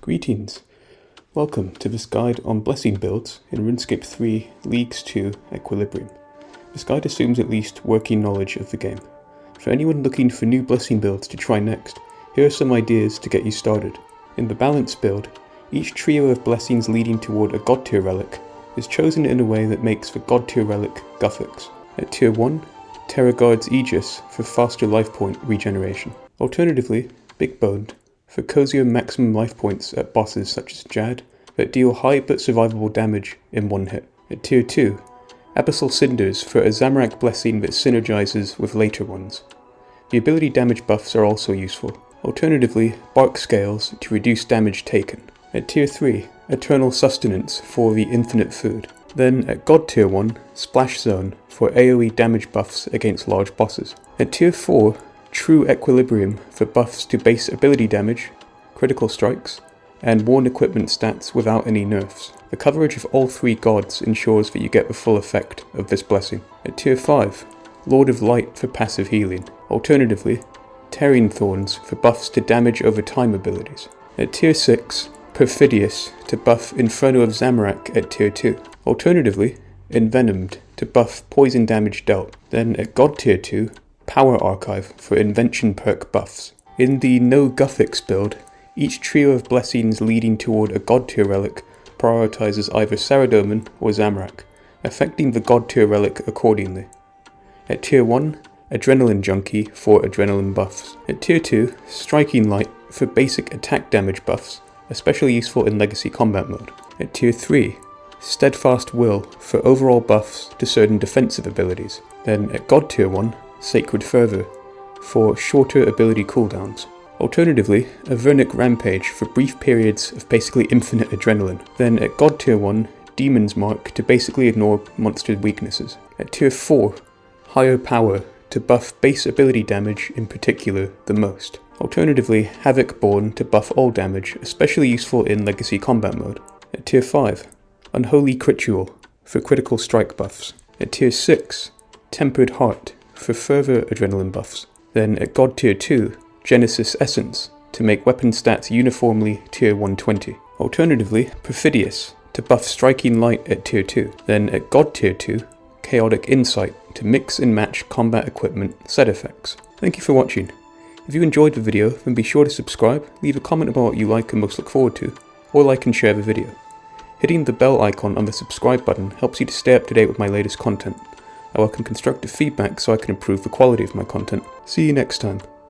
Greetings! Welcome to this guide on blessing builds in RuneScape 3 Leagues 2 Equilibrium. This guide assumes at least working knowledge of the game. For anyone looking for new blessing builds to try next, here are some ideas to get you started. In the balance build, each trio of blessings leading toward a god tier relic is chosen in a way that makes the god tier relic Guthix. At tier 1, Terra Guard's Aegis for faster life point regeneration. Alternatively, Big Boned for cozier maximum life points at bosses such as Jad that deal high but survivable damage in one hit. At tier 2, Abyssal Cinders for a Zamorak blessing that synergizes with later ones. The ability damage buffs are also useful. Alternatively, Bark Scales to reduce damage taken. At tier 3, Eternal Sustenance for the infinite food. Then at god tier 1, Splash Zone for AoE damage buffs against large bosses. At tier 4, True Equilibrium for buffs to base ability damage, critical strikes, and worn equipment stats without any nerfs. The coverage of all three gods ensures that you get the full effect of this blessing. At tier 5, Lord of Light for passive healing. Alternatively, Tearing Thorns for buffs to damage over time abilities. At tier 6, Perfidious to buff Inferno of Zamorak at tier 2. Alternatively, Envenomed to buff poison damage dealt. Then at god tier 2, Power Archive for invention perk buffs. In the No-Guthix build, each trio of blessings leading toward a god tier relic prioritizes either Saradomin or Zamorak, affecting the god tier relic accordingly. At tier 1, Adrenaline Junkie for adrenaline buffs. At tier 2, Striking Light for basic attack damage buffs, especially useful in legacy combat mode. At tier 3, Steadfast Will for overall buffs to certain defensive abilities. Then at god tier 1, Sacred Fervor for shorter ability cooldowns. Alternatively, a Vernic Rampage for brief periods of basically infinite adrenaline. Then at god tier 1, Demon's Mark to basically ignore monster weaknesses. At tier 4, Higher Power to buff base ability damage, in particular the most. Alternatively, Havoc Born to buff all damage, especially useful in legacy combat mode. At tier 5, Unholy Ritual for critical strike buffs. At tier 6, Tempered Heart for further adrenaline buffs. Then at god tier 2, Genesis Essence to make weapon stats uniformly tier 120. Alternatively, Perfidious to buff Striking Light at tier 2. Then at god tier 2, Chaotic Insight to mix and match combat equipment set effects. Thank you for watching. If you enjoyed the video, then be sure to subscribe, leave a comment about what you like and most look forward to, or like and share the video. Hitting the bell icon on the subscribe button helps you to stay up to date with my latest content. I welcome constructive feedback so I can improve the quality of my content. See you next time.